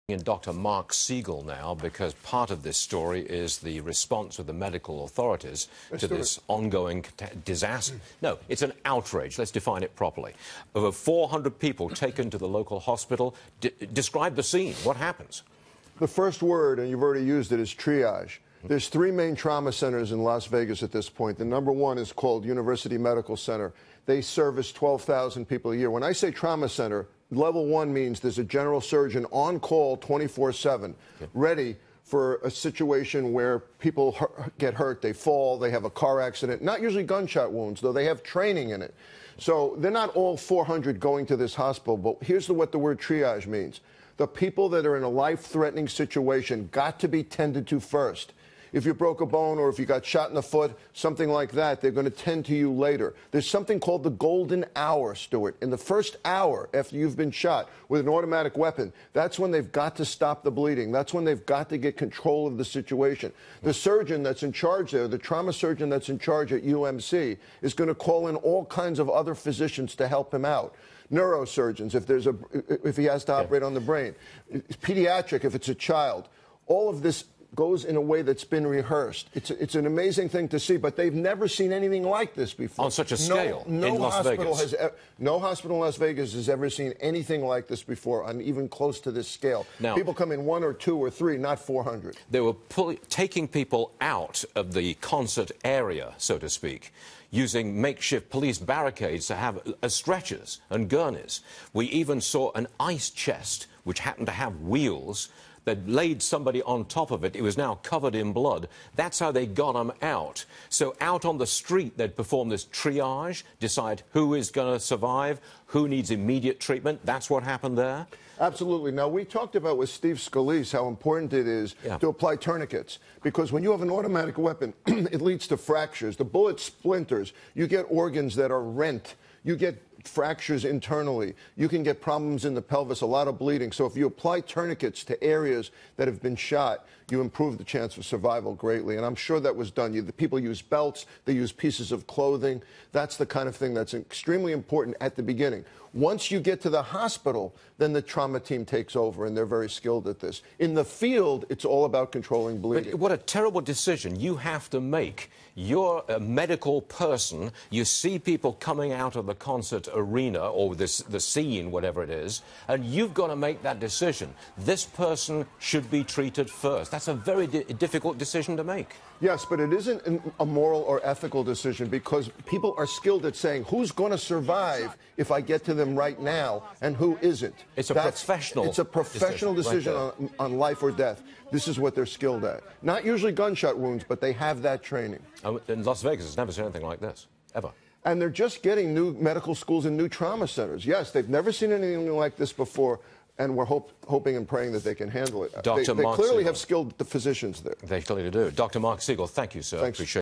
In Dr. Marc Siegel now, because part of this story is the response of the medical authorities to this ongoing disaster. No, it's an outrage. Let's define it properly. Over 400 people taken to the local hospital. Describe the scene. What happens? The first word, and you've already used it, is triage. There's three main trauma centers in Las Vegas at this point. The number one is called University Medical Center. They service 12,000 people a year. When I say trauma center, level one means there's a general surgeon on call 24/7, ready for a situation where people get hurt, they fall, they have a car accident, not usually gunshot wounds, though they have training in it. So they're not all 400 going to this hospital, but here's what the word triage means. The people that are in a life-threatening situation got to be tended to first. If you broke a bone or if you got shot in the foot, something like that, they're going to tend to you later. There's something called the golden hour, Stuart. In the first hour after you've been shot with an automatic weapon, that's when they've got to stop the bleeding. That's when they've got to get control of the situation. The surgeon that's in charge there, the trauma surgeon that's in charge at UMC, is going to call in all kinds of other physicians to help him out. Neurosurgeons, if he has to operate on the brain. Pediatric, if it's a child. All of this goes in a way that's been rehearsed. It's an amazing thing to see, but they've never seen anything like this before. On such a scale in Las Vegas. No hospital in Las Vegas has ever seen anything like this before, on even close to this scale. Now, people come in 1 or 2 or 3, not 400. They were taking people out of the concert area, so to speak, using makeshift police barricades to have stretchers and gurneys. We even saw an ice chest, which happened to have wheels, that laid somebody on top of it. It was now covered in blood. That's how they got them out. So out on the street, they'd perform this triage, decide who is going to survive, who needs immediate treatment. That's what happened there? Absolutely. Now, we talked about with Steve Scalise how important it is to apply tourniquets, because when you have an automatic weapon, it leads to fractures. The bullet splinters. You get organs that are rent. You get fractures internally. You can get problems in the pelvis, a lot of bleeding. So if you apply tourniquets to areas that have been shot, you improve the chance of survival greatly. And I'm sure that was done. The people use belts. They use pieces of clothing. That's the kind of thing that's extremely important at the beginning. Once you get to the hospital, then the trauma team takes over, and they're very skilled at this. In the field, it's all about controlling bleeding. But what a terrible decision you have to make. You're a medical person. You see people coming out of the concert arena or the scene, whatever it is, and you've got to make that decision. This person should be treated first. That's a very difficult decision to make. Yes, but it isn't a moral or ethical decision, because people are skilled at saying who's going to survive if I get to them right now and who isn't. It's a professional decision right on life or death. This is what they're skilled at. Not usually gunshot wounds, but they have that training. In Las Vegas, it's never seen anything like this, ever. And they're just getting new medical schools and new trauma centers. Yes, they've never seen anything like this before, and we're hoping and praying that they can handle it. They clearly have skilled physicians there. They clearly do. Dr. Marc Siegel, thank you, sir. Thanks. Appreciate it.